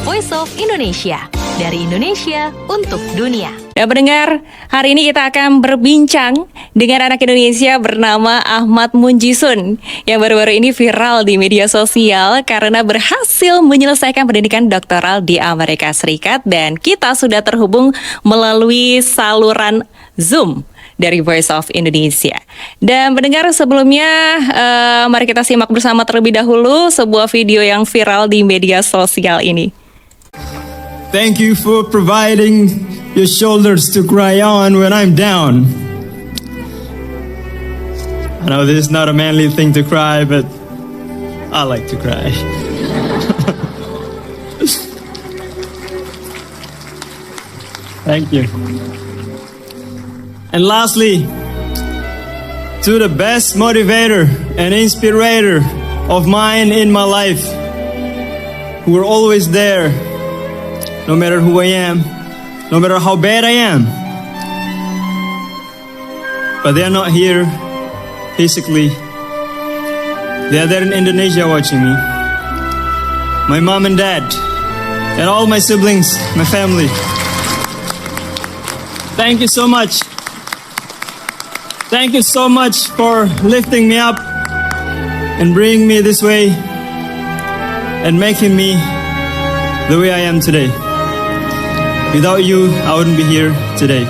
Voice of Indonesia. Dari Indonesia untuk dunia. Ya pendengar, hari ini kita akan berbincang dengan anak Indonesia bernama Ahmad Munjisun yang baru-baru ini viral di media sosial karena berhasil menyelesaikan pendidikan doktoral di Amerika Serikat, dan kita sudah terhubung melalui saluran Zoom dari Voice of Indonesia. Dan pendengar, sebelumnya mari kita simak bersama terlebih dahulu sebuah video yang viral di media sosial ini. Thank you for providing your shoulders to cry on when I'm down. I know this is not a manly thing to cry, but I like to cry. Thank you. And lastly, to the best motivator and inspirator of mine in my life, who are always there, no matter who I am, no matter how bad I am. But they are not here physically. They are there in Indonesia watching me. My mom and dad, and all my siblings, my family. Thank you so much. Thank you so much for lifting me up and bringing me this way and making me the way I am today. Without you, I wouldn't be here today.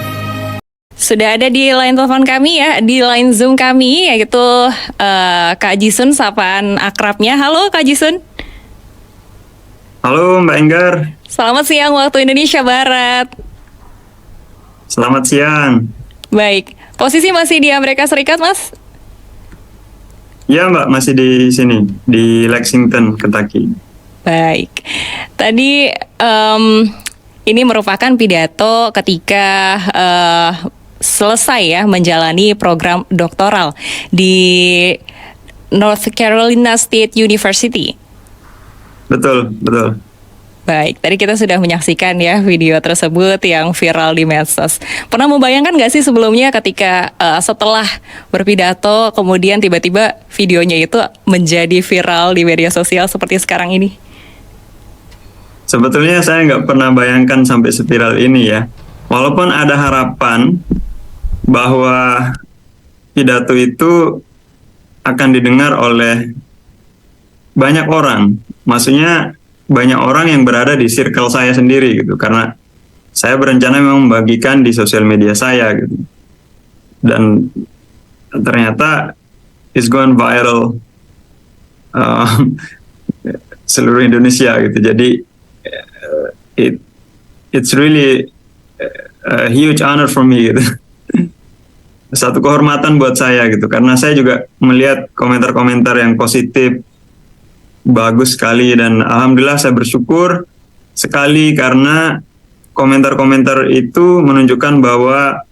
Sudah ada di line telepon kami ya, di line Zoom kami, yaitu Kak Jisun, sapaan akrabnya. Halo Kak Jisun. Halo Mbak Enggar. Selamat siang waktu Indonesia Barat. Selamat siang. Baik, posisi masih di Amerika Serikat, Mas? Ya Mbak, masih di sini, di Lexington, Kentucky. Baik, tadi ini merupakan pidato ketika selesai ya menjalani program doktoral di North Carolina State University. Betul, betul. Baik, tadi kita sudah menyaksikan ya video tersebut yang viral di medsos. Pernah membayangkan nggak sih sebelumnya ketika setelah berpidato kemudian tiba-tiba videonya itu menjadi viral di media sosial seperti sekarang ini? Sebetulnya saya nggak pernah bayangkan sampai seviral ini ya. Walaupun ada harapan bahwa pidato itu akan didengar oleh banyak orang. Maksudnya banyak orang yang berada di circle saya sendiri gitu. Karena saya berencana memang membagikan di sosial media saya gitu. Dan ternyata it's gone viral seluruh Indonesia gitu. Jadi it's really a huge honor for me gitu. Satu kehormatan buat saya gitu, karena saya juga melihat komentar-komentar yang positif, bagus sekali, dan alhamdulillah saya bersyukur sekali karena komentar-komentar itu menunjukkan bahwa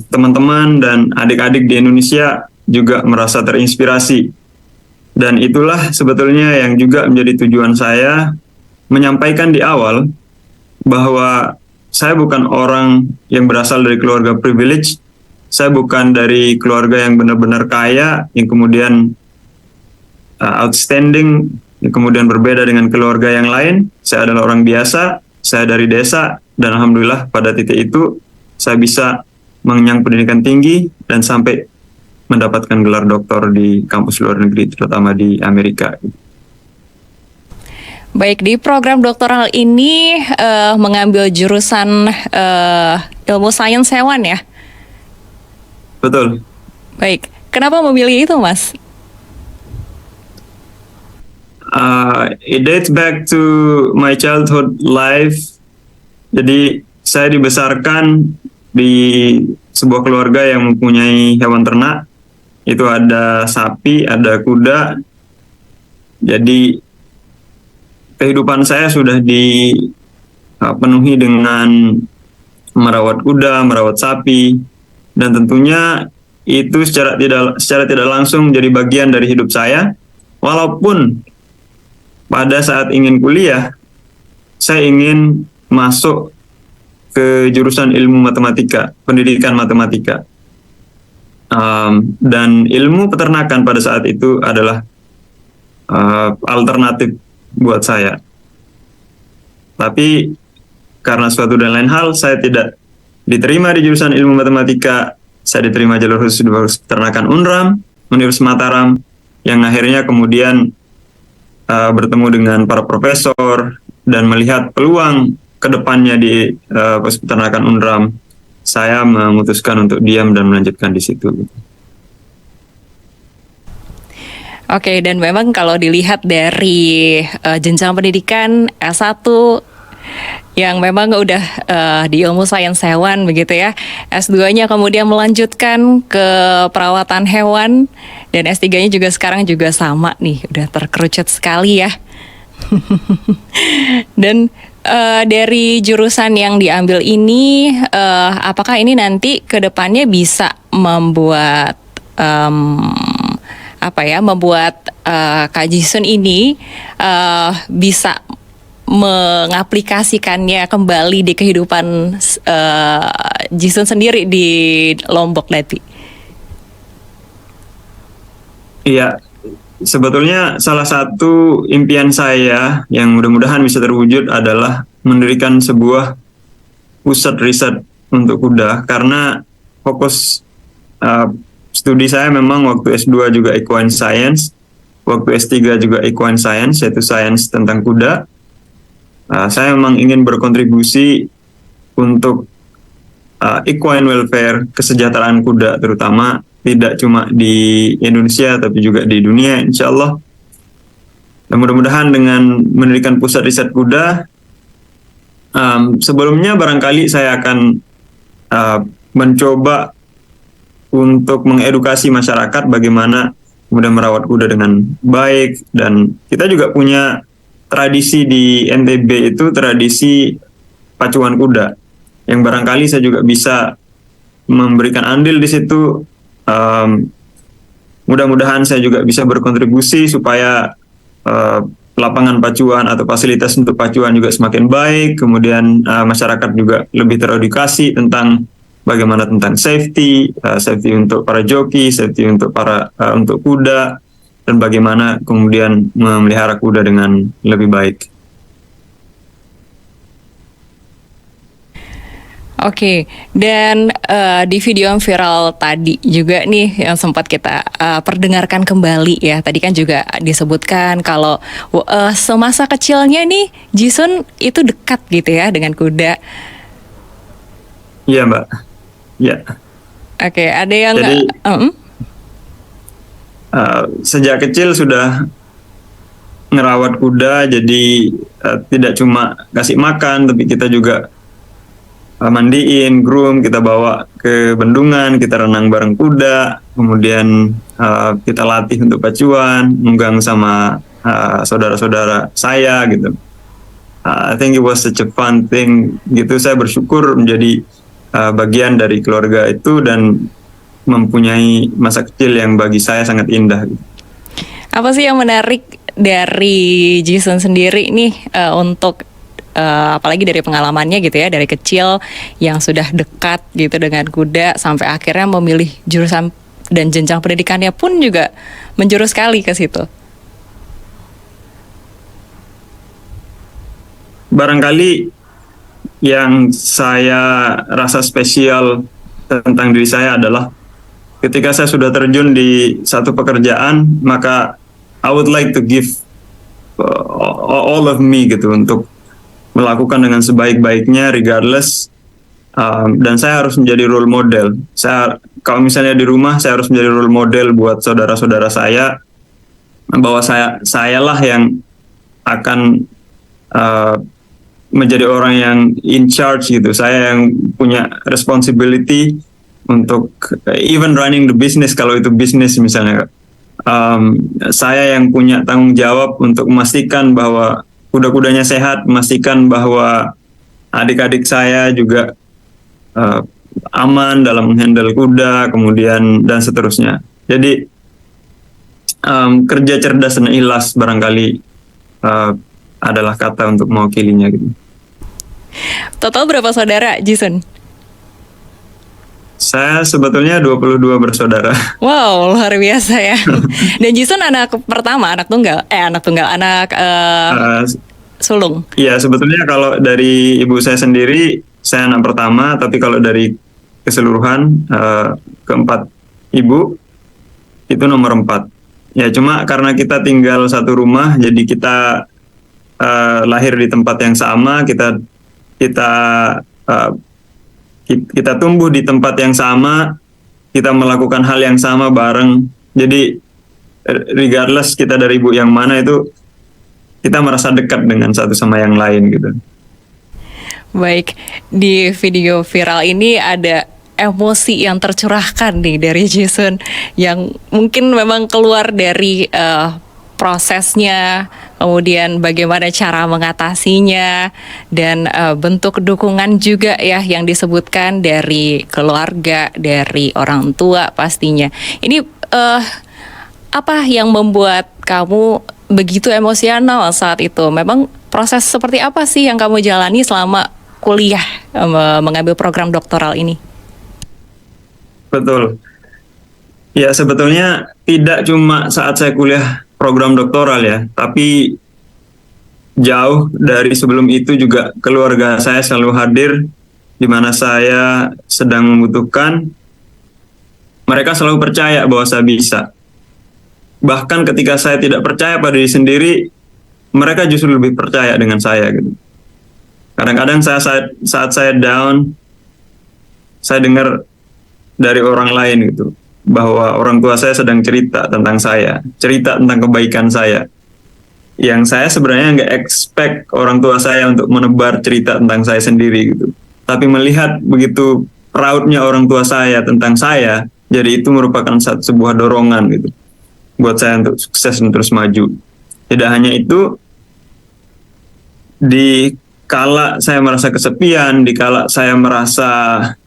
teman-teman dan adik-adik di Indonesia juga merasa terinspirasi. Dan itulah sebetulnya yang juga menjadi tujuan saya menyampaikan di awal bahwa saya bukan orang yang berasal dari keluarga privilege, saya bukan dari keluarga yang benar-benar kaya, yang kemudian outstanding, yang kemudian berbeda dengan keluarga yang lain. Saya adalah orang biasa, saya dari desa, dan alhamdulillah pada titik itu saya bisa mengenyang pendidikan tinggi dan sampai mendapatkan gelar doktor di kampus luar negeri, terutama di Amerika. Baik, di program doktoral ini mengambil jurusan ilmu sains hewan ya? Betul. Baik, kenapa memilih itu, Mas? It dates back to my childhood life. Jadi saya dibesarkan di sebuah keluarga yang mempunyai hewan ternak. Itu ada sapi, ada kuda. Jadi kehidupan saya sudah dipenuhi dengan merawat kuda, merawat sapi, dan tentunya itu secara tidak langsung menjadi bagian dari hidup saya. Walaupun pada saat ingin kuliah, saya ingin masuk ke jurusan ilmu matematika, pendidikan matematika. Dan ilmu peternakan pada saat itu adalah alternatif buat saya. Tapi karena suatu dan lain hal, saya tidak diterima di jurusan ilmu matematika. Saya diterima jalur khusus di peternakan Unram, Universitas Mataram, yang akhirnya kemudian bertemu dengan para profesor dan melihat peluang kedepannya di peternakan Unram. Saya memutuskan untuk diam dan melanjutkan di situ. Oke, dan memang kalau dilihat dari jenjang pendidikan S1 yang memang udah di ilmu sains hewan begitu ya, S2-nya kemudian melanjutkan ke perawatan hewan, dan S3-nya juga sekarang juga sama nih, udah terkerucut sekali ya. Dan dari jurusan yang diambil ini, apakah ini nanti ke depannya bisa membuat membuat Kak Jisun ini bisa mengaplikasikannya kembali di kehidupan Jisun sendiri di Lombok nanti? Iya, sebetulnya salah satu impian saya yang mudah-mudahan bisa terwujud adalah mendirikan sebuah pusat riset untuk kuda, karena fokus studi saya memang waktu S2 juga equine science, waktu S3 juga equine science, yaitu sains tentang kuda. Saya memang ingin berkontribusi untuk equine welfare, kesejahteraan kuda terutama, tidak cuma di Indonesia tapi juga di dunia, insya Allah. Dan mudah-mudahan dengan mendirikan pusat riset kuda, sebelumnya barangkali saya akan mencoba untuk mengedukasi masyarakat bagaimana kemudian merawat kuda dengan baik. Dan kita juga punya tradisi di NTB, itu tradisi pacuan kuda, yang barangkali saya juga bisa memberikan andil di situ. Mudah-mudahan saya juga bisa berkontribusi supaya lapangan pacuan atau fasilitas untuk pacuan juga semakin baik, kemudian masyarakat juga lebih teredukasi tentang bagaimana tentang safety untuk para joki, safety untuk untuk kuda, dan bagaimana kemudian memelihara kuda dengan lebih baik. Oke, dan di video yang viral tadi juga nih yang sempat kita perdengarkan kembali ya. Tadi kan juga disebutkan kalau semasa kecilnya nih Jisun itu dekat gitu ya dengan kuda. Iya, Mbak. Ya. Oke, ada yang jadi sejak kecil sudah ngerawat kuda, jadi tidak cuma kasih makan, tapi kita juga mandiin, groom, kita bawa ke bendungan, kita renang bareng kuda, kemudian kita latih untuk pacuan, nunggang sama saudara-saudara saya gitu. I think it was such a fun thing gitu. Saya bersyukur menjadi bagian dari keluarga itu dan mempunyai masa kecil yang bagi saya sangat indah. Apa sih yang menarik dari Jisun sendiri nih untuk apalagi dari pengalamannya gitu ya, dari kecil yang sudah dekat gitu dengan kuda sampai akhirnya memilih jurusan dan jenjang pendidikannya pun juga menjurus sekali ke situ? Barangkali yang saya rasa spesial tentang diri saya adalah ketika saya sudah terjun di satu pekerjaan, maka I would like to give all of me gitu, untuk melakukan dengan sebaik-baiknya regardless, dan saya harus menjadi role model. Kalau misalnya di rumah, saya harus menjadi role model buat saudara-saudara saya, bahwa saya lah yang akan menjadi orang yang in charge gitu. Saya yang punya responsibility untuk even running the business, kalau itu bisnis misalnya. Saya yang punya tanggung jawab untuk memastikan bahwa kuda-kudanya sehat, memastikan bahwa adik-adik saya juga aman dalam menghandle kuda, kemudian dan seterusnya. Jadi kerja cerdas dan ikhlas barangkali adalah kata untuk mewakilinya gitu. Total berapa saudara, Jisun? Saya sebetulnya 22 bersaudara. Wow, luar biasa ya. Dan Jisun anak pertama, anak tunggal. sulung? Iya, sebetulnya kalau dari ibu saya sendiri, saya anak pertama, tapi kalau dari keseluruhan keempat ibu itu nomor 4. Ya, cuma karena kita tinggal satu rumah, jadi kita lahir di tempat yang sama, kita uh, kita tumbuh di tempat yang sama, kita melakukan hal yang sama bareng. Jadi regardless kita dari ibu yang mana itu, kita merasa dekat dengan satu sama yang lain gitu. Baik, di video viral ini ada emosi yang tercurahkan nih dari Jason yang mungkin memang keluar dari prosesnya, kemudian bagaimana cara mengatasinya, dan bentuk dukungan juga ya yang disebutkan dari keluarga, dari orang tua pastinya. Ini apa yang membuat kamu begitu emosional saat itu? Memang proses seperti apa sih yang kamu jalani selama kuliah mengambil program doktoral ini? Betul. Ya, sebetulnya tidak cuma saat saya kuliah program doktoral ya, tapi jauh dari sebelum itu juga keluarga saya selalu hadir di mana saya sedang membutuhkan. Mereka selalu percaya bahwa saya bisa. Bahkan ketika saya tidak percaya pada diri sendiri, mereka justru lebih percaya dengan saya gitu. Kadang-kadang saat saya down, saya dengar dari orang lain gitu, bahwa orang tua saya sedang cerita tentang saya, cerita tentang kebaikan saya. Yang saya sebenarnya nggak expect orang tua saya untuk menebar cerita tentang saya sendiri gitu. Tapi melihat begitu proudnya orang tua saya tentang saya, jadi itu merupakan sebuah dorongan gitu buat saya untuk sukses dan terus maju. Tidak hanya itu, di kala saya merasa kesepian, di kala saya merasa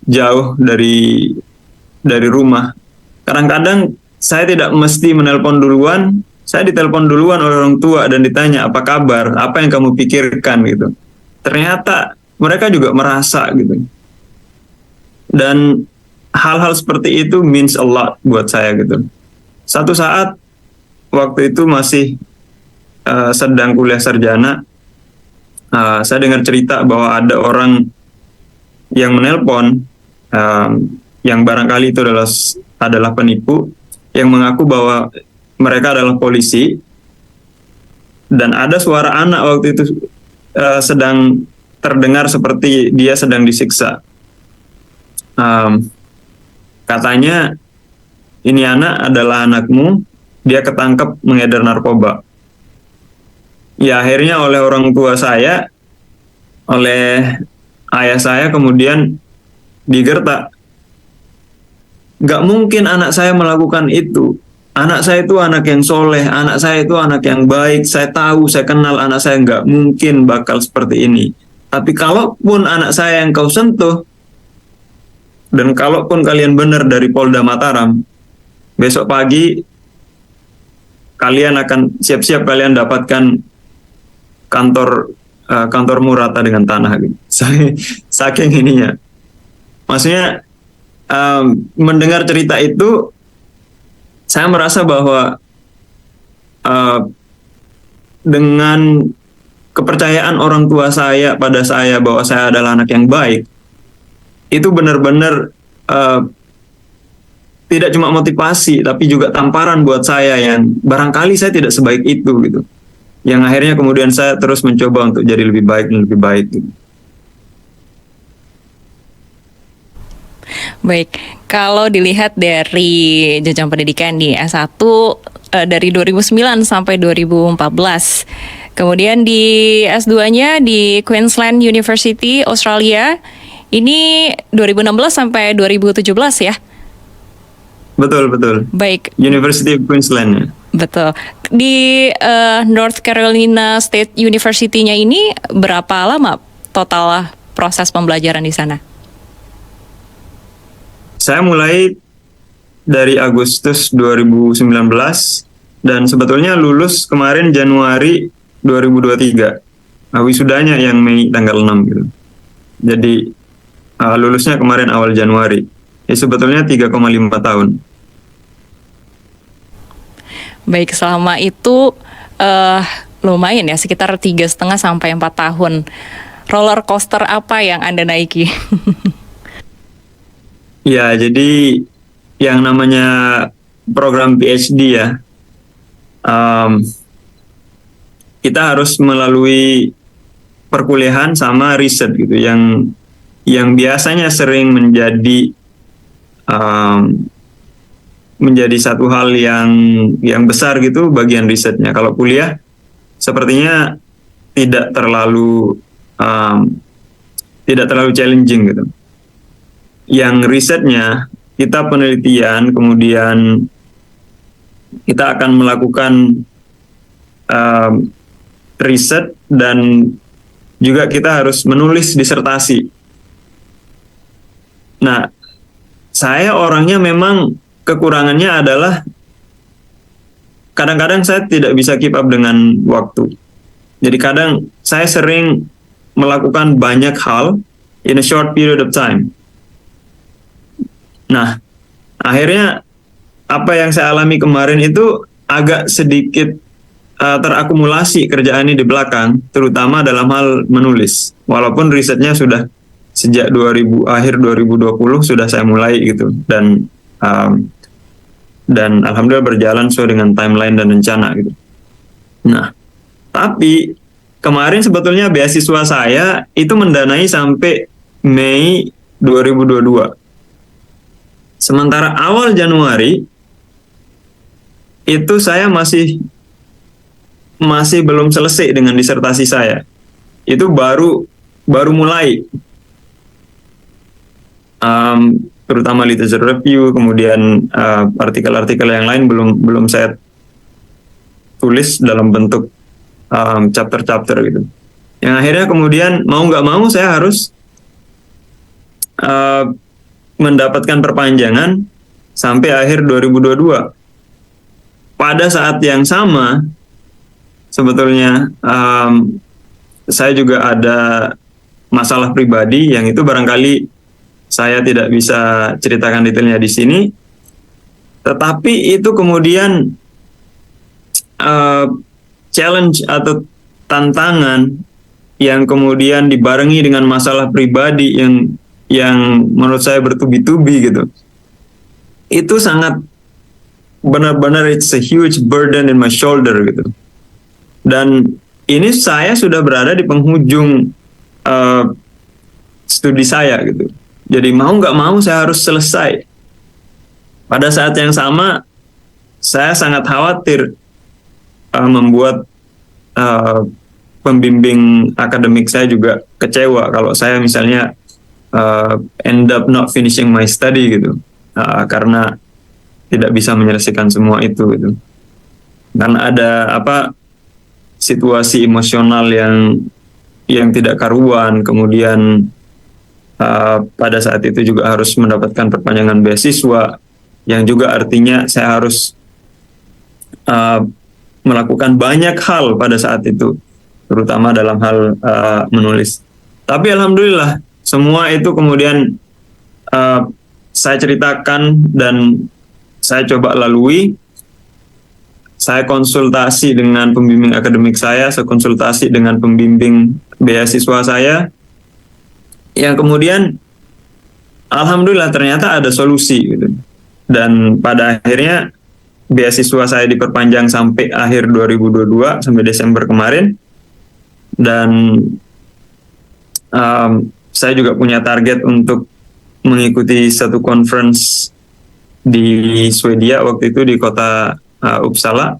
jauh dari rumah, kadang-kadang saya tidak mesti menelpon duluan, saya ditelepon duluan oleh orang tua dan ditanya apa kabar, apa yang kamu pikirkan gitu. Ternyata mereka juga merasa gitu. Dan hal-hal seperti itu means a lot buat saya gitu. Satu saat waktu itu masih sedang kuliah sarjana, saya dengar cerita bahwa ada orang yang menelpon, yang barangkali itu adalah penipu, yang mengaku bahwa mereka adalah polisi, dan ada suara anak waktu itu sedang terdengar seperti dia sedang disiksa. Katanya, ini anak adalah anakmu, dia ketangkep mengedar narkoba. Ya, akhirnya oleh orang tua saya, oleh ayah saya kemudian digertak. Gak mungkin anak saya melakukan itu. Anak saya itu anak yang soleh, anak saya itu anak yang baik. Saya tahu, saya kenal anak saya, gak mungkin bakal seperti ini. Tapi kalaupun anak saya yang kau sentuh, dan kalaupun kalian benar dari Polda Mataram, besok pagi kalian akan siap-siap kalian dapatkan kantormu rata dengan tanah gitu. Saking ininya. Maksudnya mendengar cerita itu, saya merasa bahwa dengan kepercayaan orang tua saya pada saya bahwa saya adalah anak yang baik, itu benar-benar tidak cuma motivasi, tapi juga tamparan buat saya yang barangkali saya tidak sebaik itu gitu. Yang akhirnya kemudian saya terus mencoba untuk jadi lebih baik dan lebih baik gitu. Baik, kalau dilihat dari jenjang pendidikan di S1 dari 2009 sampai 2014. Kemudian di S2-nya di Queensland University, Australia, ini 2016 sampai 2017 ya? Betul. Baik. University of Queensland ya. Betul. Di North Carolina State University-nya ini berapa lama total proses pembelajaran di sana? Saya mulai dari Agustus 2019 dan sebetulnya lulus kemarin Januari 2023. Wisudanya yang Mei tanggal 6 gitu. Jadi lulusnya kemarin awal Januari. Sebetulnya 3,5 tahun. Baik, selama itu lumayan ya, sekitar 3,5 sampai 4 tahun. Roller coaster apa yang Anda naiki? Ya, jadi yang namanya program PhD ya, kita harus melalui perkuliahan sama riset gitu, yang biasanya sering menjadi satu hal yang besar gitu bagian risetnya. Kalau kuliah sepertinya tidak terlalu challenging gitu. Yang risetnya kita penelitian, kemudian kita akan melakukan riset dan juga kita harus menulis disertasi. Nah, saya orangnya memang kekurangannya adalah kadang-kadang saya tidak bisa keep up dengan waktu. Jadi kadang saya sering melakukan banyak hal in a short period of time. Nah, akhirnya apa yang saya alami kemarin itu agak sedikit terakumulasi kerjaan ini di belakang, terutama dalam hal menulis. Walaupun risetnya sudah sejak akhir 2020 sudah saya mulai gitu, dan alhamdulillah berjalan sesuai dengan timeline dan rencana gitu. Nah, tapi kemarin sebetulnya beasiswa saya itu mendanai sampai Mei 2022. Sementara awal Januari itu saya masih belum selesai dengan disertasi saya. Itu baru mulai, terutama literature review, kemudian artikel-artikel yang lain belum saya tulis dalam bentuk chapter-chapter gitu. Yang akhirnya kemudian mau nggak mau saya harus mendapatkan perpanjangan sampai akhir 2022. Pada saat yang sama, sebetulnya saya juga ada masalah pribadi yang itu barangkali saya tidak bisa ceritakan detailnya di sini. Tetapi itu kemudian challenge atau tantangan yang kemudian dibarengi dengan masalah pribadi yang menurut saya bertubi-tubi gitu. Itu sangat benar-benar, it's a huge burden in my shoulder gitu. Dan ini saya sudah berada di penghujung studi saya gitu. Jadi mau nggak mau saya harus selesai. Pada saat yang sama saya sangat khawatir membuat pembimbing akademik saya juga kecewa kalau saya misalnya end up not finishing my study gitu, karena tidak bisa menyelesaikan semua itu gitu. Karena ada situasi emosional yang tidak karuan, kemudian pada saat itu juga harus mendapatkan perpanjangan beasiswa, yang juga artinya saya harus melakukan banyak hal pada saat itu, terutama dalam hal menulis. Tapi alhamdulillah semua itu kemudian saya ceritakan dan saya coba lalui. Saya konsultasi dengan pembimbing akademik saya konsultasi dengan pembimbing beasiswa saya, yang kemudian alhamdulillah ternyata ada solusi gitu. Dan pada akhirnya beasiswa saya diperpanjang sampai akhir 2022, sampai Desember kemarin. Dan saya juga punya target untuk mengikuti satu conference di Swedia waktu itu di kota Uppsala.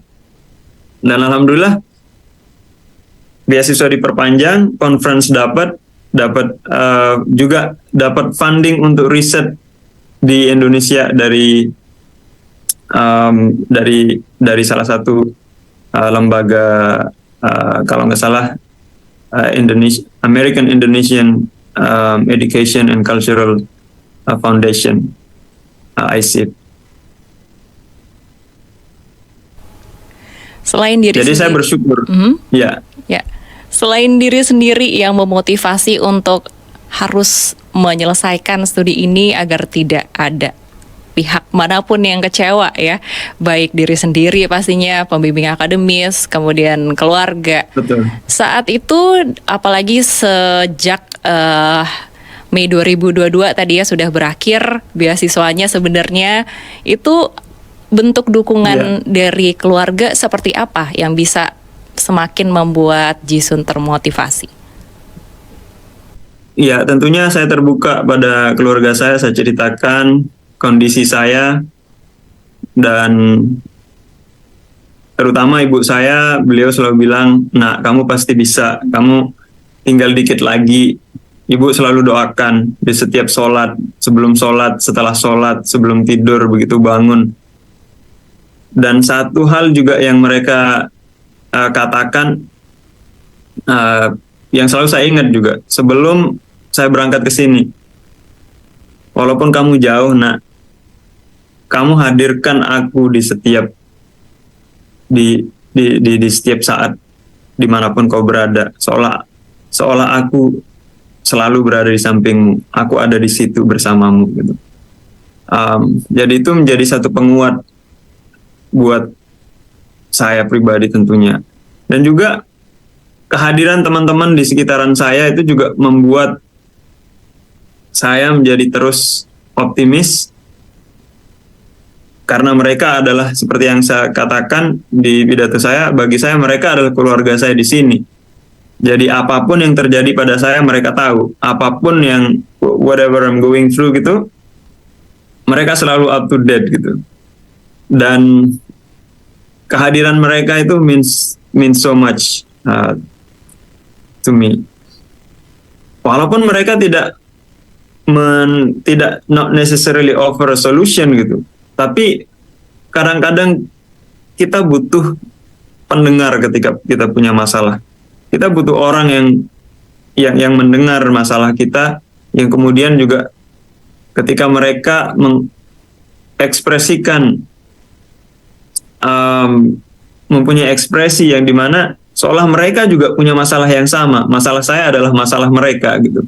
Dan alhamdulillah beasiswa diperpanjang, conference juga dapat funding untuk riset di Indonesia dari salah satu lembaga, kalau nggak salah American Indonesian Education and Cultural Foundation, ICIP. Selain diri Jadi sendiri, saya bersyukur. Ya. Selain diri sendiri yang memotivasi untuk harus menyelesaikan studi ini agar tidak ada pihak manapun yang kecewa ya, baik diri sendiri pastinya, pembimbing akademis, kemudian keluarga. Betul. Saat itu apalagi sejak Mei 2022 tadi ya sudah berakhir beasiswanya, sebenarnya itu bentuk dukungan dari keluarga seperti apa yang bisa semakin membuat Jisun termotivasi? Ya, tentunya saya terbuka pada keluarga saya ceritakan kondisi saya, dan terutama ibu saya, beliau selalu bilang, "Nak, kamu pasti bisa, kamu tinggal dikit lagi." Ibu selalu doakan di setiap sholat, sebelum sholat, setelah sholat, sebelum tidur, begitu bangun. Dan satu hal juga yang mereka katakan, yang selalu saya ingat juga, sebelum saya berangkat ke sini, walaupun kamu jauh, Nak, kamu hadirkan aku di setiap saat, dimanapun kau berada, seolah aku selalu berada di sampingmu, aku ada di situ bersamamu, gitu. Jadi itu menjadi satu penguat buat saya pribadi tentunya. Dan juga kehadiran teman-teman di sekitaran saya itu juga membuat saya menjadi terus optimis, karena mereka adalah, seperti yang saya katakan di pidato saya, bagi saya mereka adalah keluarga saya di sini. Jadi apapun yang terjadi pada saya, mereka tahu. Apapun yang, whatever I'm going through gitu, mereka selalu up to date gitu. Dan kehadiran mereka itu means so much to me. Walaupun mereka tidak not necessarily offer a solution gitu, tapi kadang-kadang kita butuh pendengar ketika kita punya masalah. Kita butuh orang yang mendengar masalah kita, yang kemudian juga ketika mereka mengekspresikan, mempunyai ekspresi yang dimana seolah mereka juga punya masalah yang sama. Masalah saya adalah masalah mereka gitu.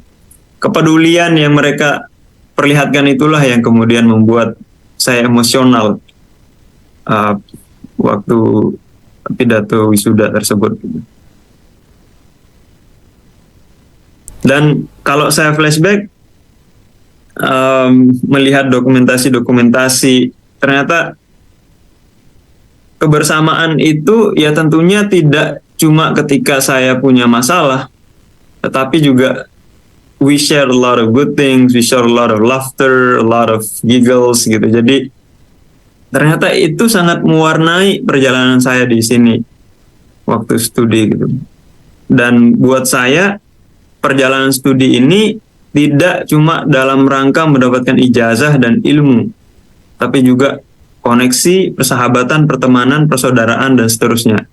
Kepedulian yang mereka perlihatkan itulah yang kemudian membuat saya emosional waktu pidato wisuda tersebut gitu. Dan kalau saya flashback, melihat dokumentasi, ternyata kebersamaan itu ya tentunya tidak cuma ketika saya punya masalah, tetapi juga we share a lot of good things, we share a lot of laughter, a lot of giggles gitu. Jadi ternyata itu sangat mewarnai perjalanan saya di sini waktu studi gitu. Dan buat saya perjalanan studi ini tidak cuma dalam rangka mendapatkan ijazah dan ilmu, tapi juga koneksi, persahabatan, pertemanan, persaudaraan, dan seterusnya.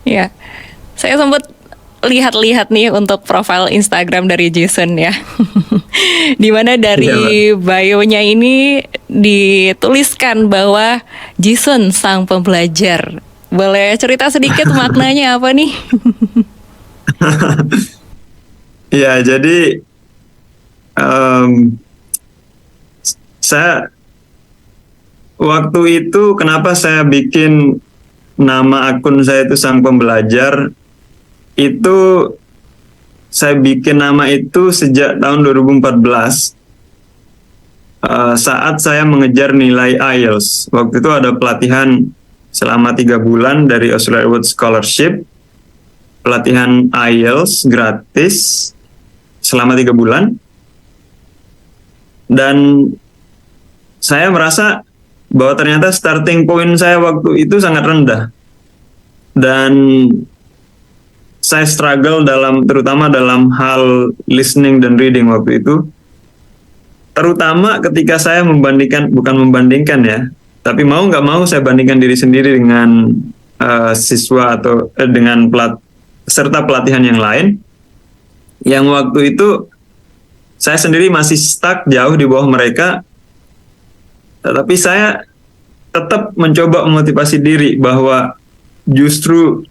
Ya, saya sempat lihat-lihat nih untuk profil Instagram dari Jisun ya. Dimana dari bio-nya ini dituliskan bahwa Jisun sang pembelajar. Boleh cerita sedikit maknanya apa nih? Ya, jadi saya waktu itu kenapa saya bikin nama akun saya itu Sang Pembelajar, itu saya bikin nama itu sejak tahun 2014 saat saya mengejar nilai IELTS. Waktu itu ada pelatihan selama 3 bulan dari Australia World Scholarship, pelatihan IELTS gratis selama 3 bulan. Dan saya merasa bahwa ternyata starting point saya waktu itu sangat rendah. Dan saya struggle terutama dalam hal listening dan reading waktu itu. Terutama ketika saya bukan membandingkan ya, tapi mau nggak mau saya bandingkan diri sendiri dengan siswa atau dengan peserta pelatihan yang lain. Yang waktu itu saya sendiri masih stuck jauh di bawah mereka, tetapi saya tetap mencoba memotivasi diri bahwa justru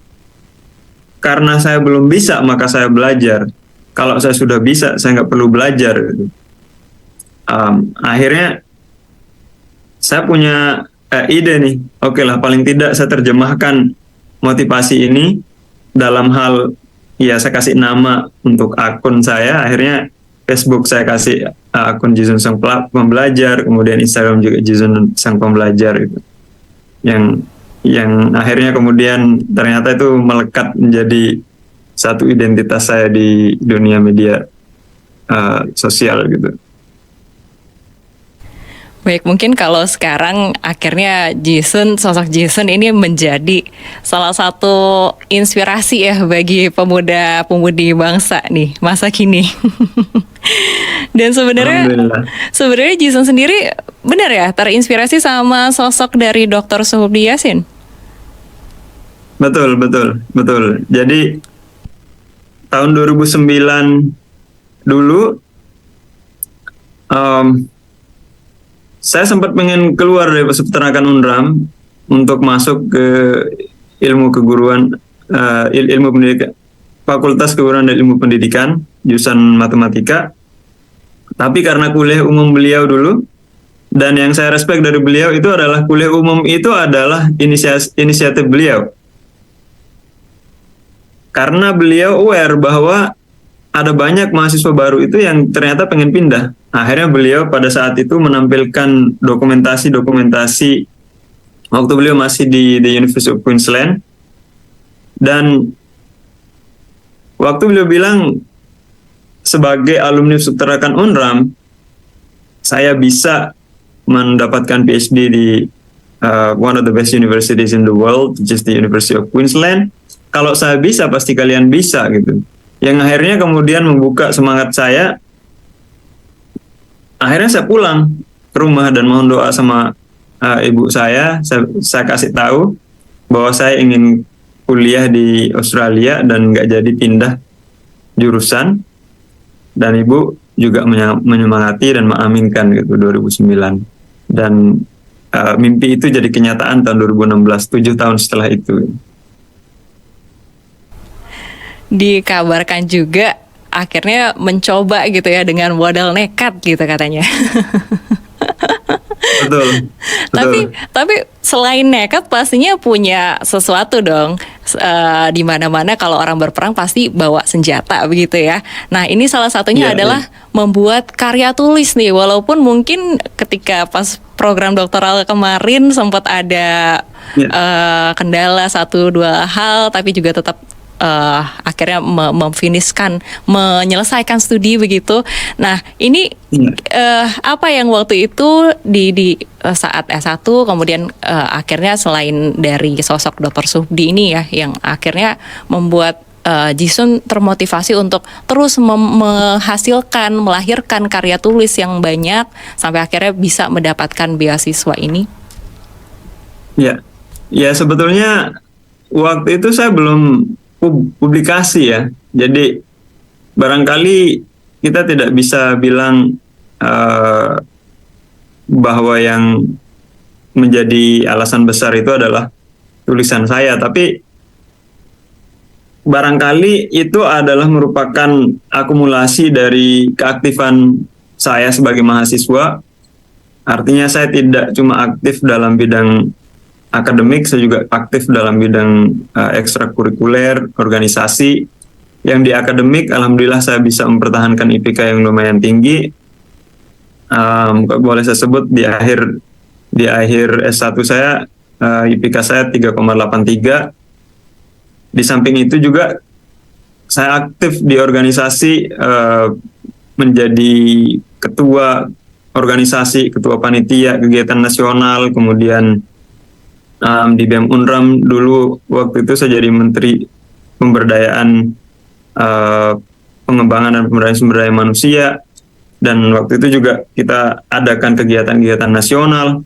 karena saya belum bisa maka saya belajar. kalau saya sudah bisa, saya nggak perlu belajar. Gitu. Akhirnya saya punya ide nih, oke lah paling tidak saya terjemahkan motivasi ini dalam hal, ya saya kasih nama untuk akun saya, akhirnya Facebook saya kasih akun Jisun Sang Pembelajar, kemudian Instagram juga Jisun Sang Pembelajar itu. Yang akhirnya kemudian ternyata itu melekat menjadi satu identitas saya di dunia media sosial gitu. Baik, mungkin kalau sekarang akhirnya sosok Jisun ini menjadi salah satu inspirasi ya bagi pemuda-pemudi bangsa nih masa kini. Dan sebenarnya Jisun sendiri benar ya terinspirasi sama sosok dari Dr. Suhubdi Yassin? Betul. Jadi tahun 2009 dulu saya sempat pengen keluar dari peternakan Unram untuk masuk ke ilmu keguruan, ilmu pendidikan, Fakultas Keguruan dan Ilmu Pendidikan, jurusan matematika. Tapi karena kuliah umum beliau dulu, dan yang saya respect dari beliau itu adalah kuliah umum itu adalah inisiatif beliau. Karena beliau aware bahwa ada banyak mahasiswa baru itu yang ternyata pengen pindah. Akhirnya beliau pada saat itu menampilkan dokumentasi waktu beliau masih di University of Queensland. Dan waktu beliau bilang, sebagai alumni peternakan Unram, saya bisa mendapatkan PhD di one of the best universities in the world, which is the University of Queensland. Kalau saya bisa, pasti kalian bisa gitu. Yang akhirnya kemudian membuka semangat saya. Akhirnya saya pulang ke rumah dan mohon doa sama ibu saya. Saya kasih tahu bahwa saya ingin kuliah di Australia dan nggak jadi pindah jurusan. Dan ibu juga menyemangati dan mengaminkan gitu 2009. Dan mimpi itu jadi kenyataan tahun 2016, 7 tahun setelah itu. Dikabarkan juga akhirnya mencoba gitu ya dengan modal nekat gitu katanya. Betul. Tapi selain nekat pastinya punya sesuatu dong. Di mana-mana kalau orang berperang pasti bawa senjata begitu ya. Nah, ini salah satunya adalah membuat karya tulis nih. Walaupun mungkin ketika pas program doktoral kemarin sempat ada kendala 1-2 hal, tapi juga tetap akhirnya menyelesaikan studi begitu. Nah, ini apa yang waktu itu di saat S1 kemudian akhirnya selain dari sosok Dr. Suhubdi ini ya yang akhirnya membuat Jisun termotivasi untuk terus melahirkan karya tulis yang banyak sampai akhirnya bisa mendapatkan beasiswa ini? Ya sebetulnya waktu itu saya belum publikasi ya, jadi barangkali kita tidak bisa bilang bahwa yang menjadi alasan besar itu adalah tulisan saya, tapi barangkali itu adalah merupakan akumulasi dari keaktifan saya sebagai mahasiswa. Artinya saya tidak cuma aktif dalam bidang akademik, saya juga aktif dalam bidang ekstrakurikuler, organisasi. Yang di akademik, alhamdulillah saya bisa mempertahankan IPK yang lumayan tinggi. Boleh saya sebut di akhir S1 saya, IPK saya 3,83. Di samping itu juga saya aktif di organisasi, menjadi ketua organisasi, ketua panitia kegiatan nasional, kemudian di BEM Unram dulu waktu itu saya jadi Menteri Pemberdayaan Pengembangan dan Pemberdayaan Sumber Daya Manusia, dan waktu itu juga kita adakan kegiatan-kegiatan nasional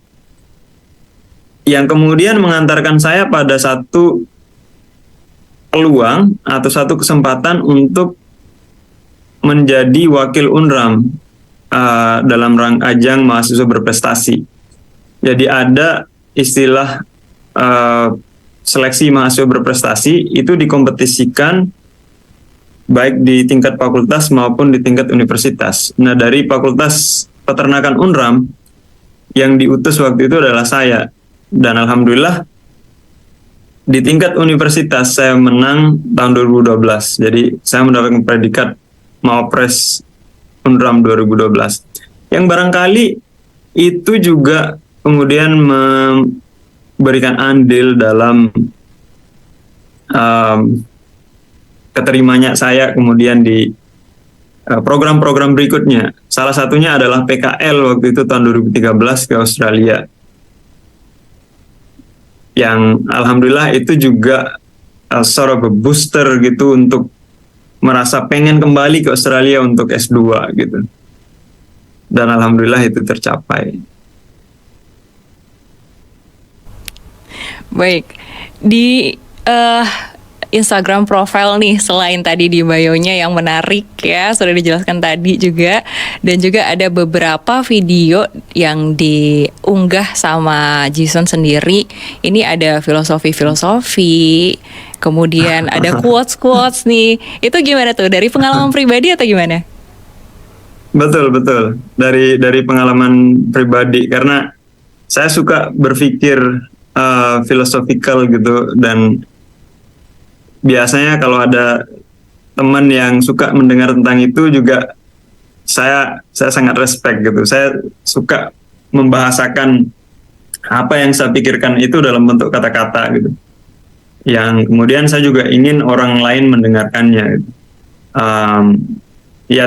yang kemudian mengantarkan saya pada satu peluang atau satu kesempatan untuk menjadi wakil Unram dalam ajang mahasiswa berprestasi. Jadi ada istilah seleksi mahasiswa berprestasi, itu dikompetisikan baik di tingkat fakultas maupun di tingkat universitas. Nah, dari Fakultas Peternakan Unram yang diutus waktu itu adalah saya, dan alhamdulillah di tingkat universitas saya menang tahun 2012. Jadi saya mendapatkan predikat Mawapres Unram 2012. Yang barangkali itu juga kemudian memberikan andil dalam keterimanya saya kemudian di program-program berikutnya. Salah satunya adalah PKL waktu itu tahun 2013 ke Australia. Yang alhamdulillah itu juga sort of a booster gitu untuk merasa pengen kembali ke Australia untuk S2 gitu. Dan alhamdulillah itu tercapai. Baik, di Instagram profile nih, selain tadi di bio-nya yang menarik ya, sudah dijelaskan tadi juga, dan juga ada beberapa video yang diunggah sama Jisun sendiri. Ini ada filosofi-filosofi, kemudian ada quotes-quotes nih. Itu gimana tuh? Dari pengalaman pribadi atau gimana? Betul. Dari pengalaman pribadi, karena saya suka berpikir philosophical gitu, dan biasanya kalau ada teman yang suka mendengar tentang itu juga saya sangat respect gitu. Saya suka membahasakan apa yang saya pikirkan itu dalam bentuk kata-kata gitu, yang kemudian saya juga ingin orang lain mendengarkannya gitu.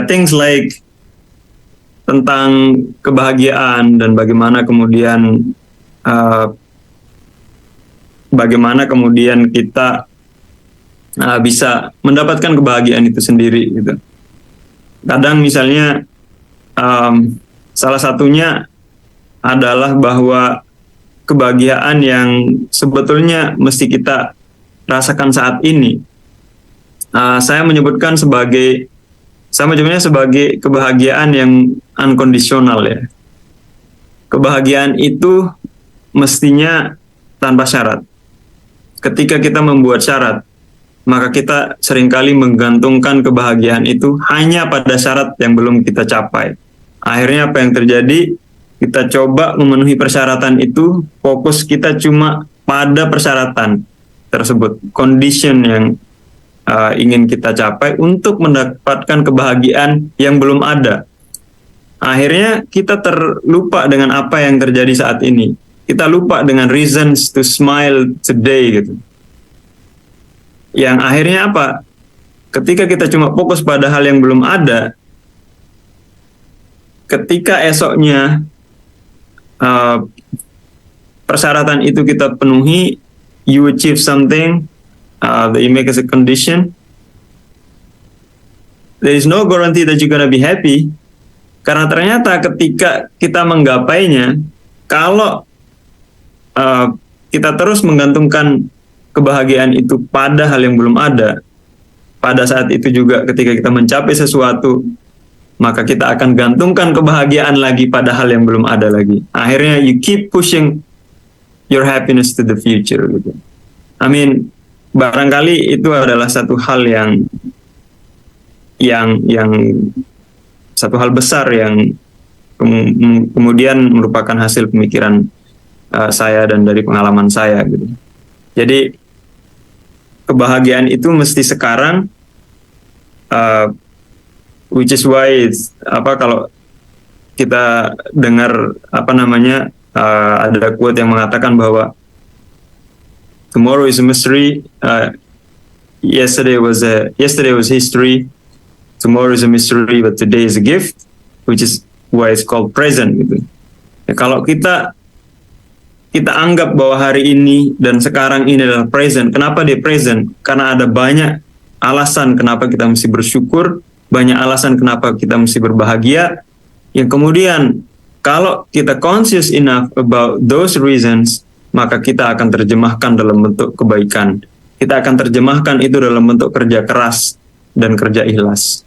Things like tentang kebahagiaan dan bagaimana kemudian kita bisa mendapatkan kebahagiaan itu sendiri gitu. Kadang misalnya salah satunya adalah bahwa kebahagiaan yang sebetulnya mesti kita rasakan saat ini, saya menyebutnya sebagai kebahagiaan yang unconditional ya. Kebahagiaan itu mestinya tanpa syarat. Ketika kita membuat syarat, maka kita seringkali menggantungkan kebahagiaan itu hanya pada syarat yang belum kita capai. Akhirnya apa yang terjadi? Kita coba memenuhi persyaratan itu, fokus kita cuma pada persyaratan tersebut, condition yang ingin kita capai untuk mendapatkan kebahagiaan yang belum ada. Akhirnya kita terlupa dengan apa yang terjadi saat ini. Kita lupa dengan reasons to smile today gitu. Yang akhirnya apa? Ketika kita cuma fokus pada hal yang belum ada, ketika esoknya persyaratan itu kita penuhi, you achieve something that you make as a condition, there is no guarantee that you're gonna be happy, karena ternyata ketika kita menggapainya, kalau kita terus menggantungkan kebahagiaan itu pada hal yang belum ada, pada saat itu juga ketika kita mencapai sesuatu, maka kita akan gantungkan kebahagiaan lagi pada hal yang belum ada lagi. Akhirnya you keep pushing your happiness to the future gitu. I mean, barangkali itu adalah satu hal yang satu hal besar yang kemudian merupakan hasil pemikiran saya dan dari pengalaman saya gitu. Jadi kebahagiaan itu mesti sekarang, which is why kalau kita dengar ada quote yang mengatakan bahwa tomorrow is a mystery, yesterday was history, tomorrow is a mystery, but today is a gift, which is why it's called present gitu. Ya, kalau kita anggap bahwa hari ini dan sekarang ini adalah present. Kenapa dia present? Karena ada banyak alasan kenapa kita mesti bersyukur, banyak alasan kenapa kita mesti berbahagia. Yang kemudian kalau kita conscious enough about those reasons, maka kita akan terjemahkan dalam bentuk kebaikan. Kita akan terjemahkan itu dalam bentuk kerja keras, dan kerja ikhlas.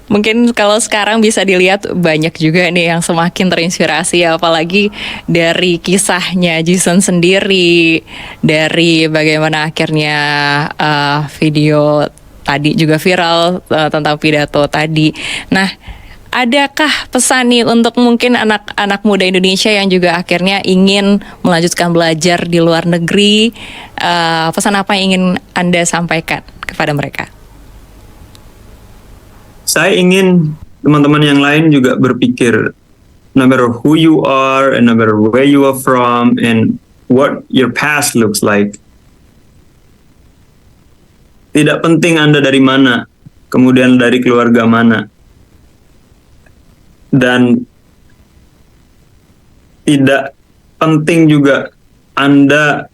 Mungkin kalau sekarang bisa dilihat banyak juga nih yang semakin terinspirasi, apalagi dari kisahnya Jason sendiri, dari bagaimana akhirnya video tadi juga viral tentang pidato tadi. Nah, adakah pesan nih untuk mungkin anak-anak muda Indonesia yang juga akhirnya ingin melanjutkan belajar di luar negeri? Pesan apa yang ingin Anda sampaikan kepada mereka? Saya ingin teman-teman yang lain juga berpikir, no matter who you are, and no matter where you are from, and what your past looks like. Tidak penting Anda dari mana, kemudian dari keluarga mana. Dan tidak penting juga Anda,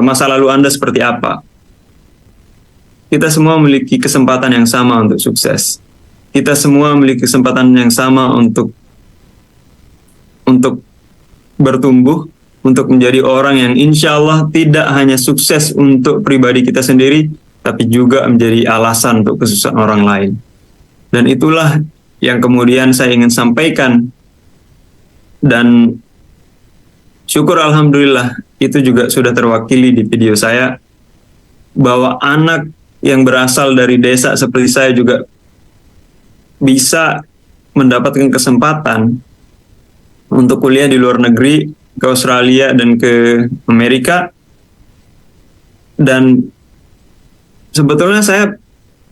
masa lalu Anda seperti apa. Kita semua memiliki kesempatan yang sama untuk sukses. Kita semua memiliki kesempatan yang sama untuk bertumbuh, untuk menjadi orang yang insya Allah tidak hanya sukses untuk pribadi kita sendiri, tapi juga menjadi alasan untuk kesuksesan orang lain. Dan itulah yang kemudian saya ingin sampaikan. Dan syukur alhamdulillah itu juga sudah terwakili di video saya, bahwa anak yang berasal dari desa seperti saya juga bisa mendapatkan kesempatan untuk kuliah di luar negeri, ke Australia dan ke Amerika. Dan sebetulnya saya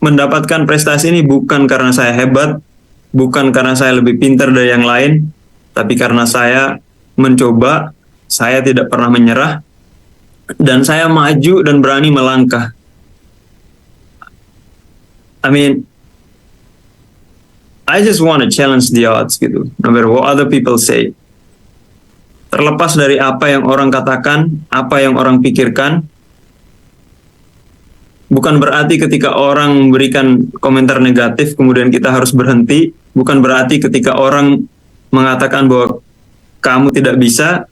mendapatkan prestasi ini bukan karena saya hebat, bukan karena saya lebih pintar dari yang lain, tapi karena saya mencoba, saya tidak pernah menyerah, dan saya maju dan berani melangkah. I just want to challenge the odds gitu, no matter what other people say. Terlepas dari apa yang orang katakan, apa yang orang pikirkan, bukan berarti ketika orang memberikan komentar negatif kemudian kita harus berhenti, bukan berarti ketika orang mengatakan bahwa kamu tidak bisa,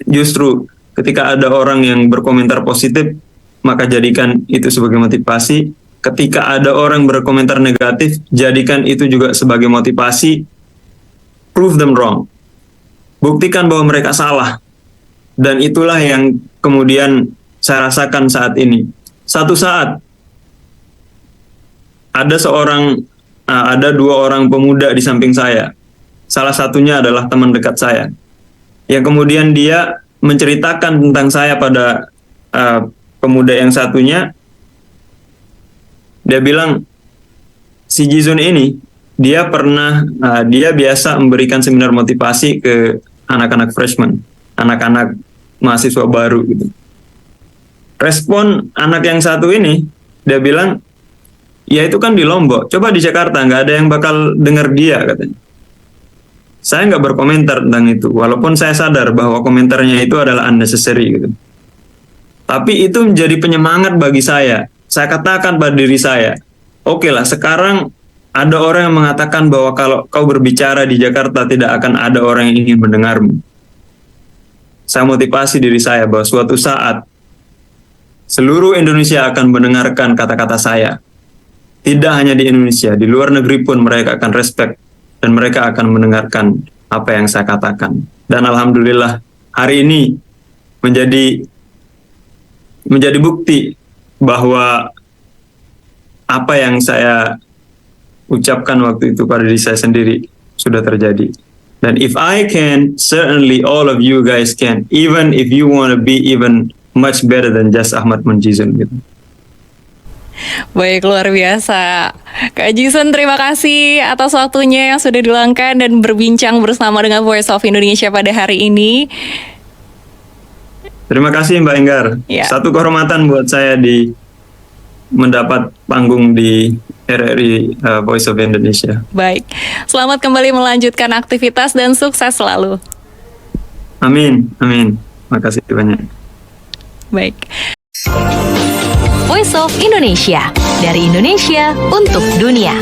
justru ketika ada orang yang berkomentar positif, maka jadikan itu sebagai motivasi. Ketika ada orang berkomentar negatif, jadikan itu juga sebagai motivasi. Prove them wrong. Buktikan bahwa mereka salah. Dan itulah yang kemudian saya rasakan saat ini. Satu saat, ada dua orang pemuda di samping saya. Salah satunya adalah teman dekat saya. Yang kemudian dia menceritakan tentang saya pada pemuda yang satunya. Dia bilang, si Jizun ini, dia biasa memberikan seminar motivasi ke anak-anak freshman, anak-anak mahasiswa baru gitu. Respon anak yang satu ini, dia bilang, ya itu kan di Lombok, coba di Jakarta, nggak ada yang bakal dengar dia, katanya. Saya nggak berkomentar tentang itu, walaupun saya sadar bahwa komentarnya itu adalah unnecessary gitu. Tapi itu menjadi penyemangat bagi saya. Saya katakan pada diri saya, oke lah, sekarang ada orang yang mengatakan bahwa kalau kau berbicara di Jakarta tidak akan ada orang yang ingin mendengarmu. Saya motivasi diri saya bahwa suatu saat seluruh Indonesia akan mendengarkan kata-kata saya. Tidak hanya di Indonesia, di luar negeri pun mereka akan respect dan mereka akan mendengarkan apa yang saya katakan. Dan alhamdulillah hari ini menjadi bukti bahwa apa yang saya ucapkan waktu itu pada diri saya sendiri sudah terjadi. Dan if I can, certainly all of you guys can, even if you want to be even much better than just Ahmad Munjizun gitu. Baik, luar biasa. Kak Jason, terima kasih atas waktunya yang sudah diluangkan dan berbincang bersama dengan Voice of Indonesia pada hari ini. Terima kasih Mbak Enggar. Ya. Satu kehormatan buat saya mendapat panggung di RRI Voice of Indonesia. Baik, selamat kembali melanjutkan aktivitas dan sukses selalu. Amin, amin. Makasih banyak. Baik. Voice of Indonesia, dari Indonesia untuk dunia.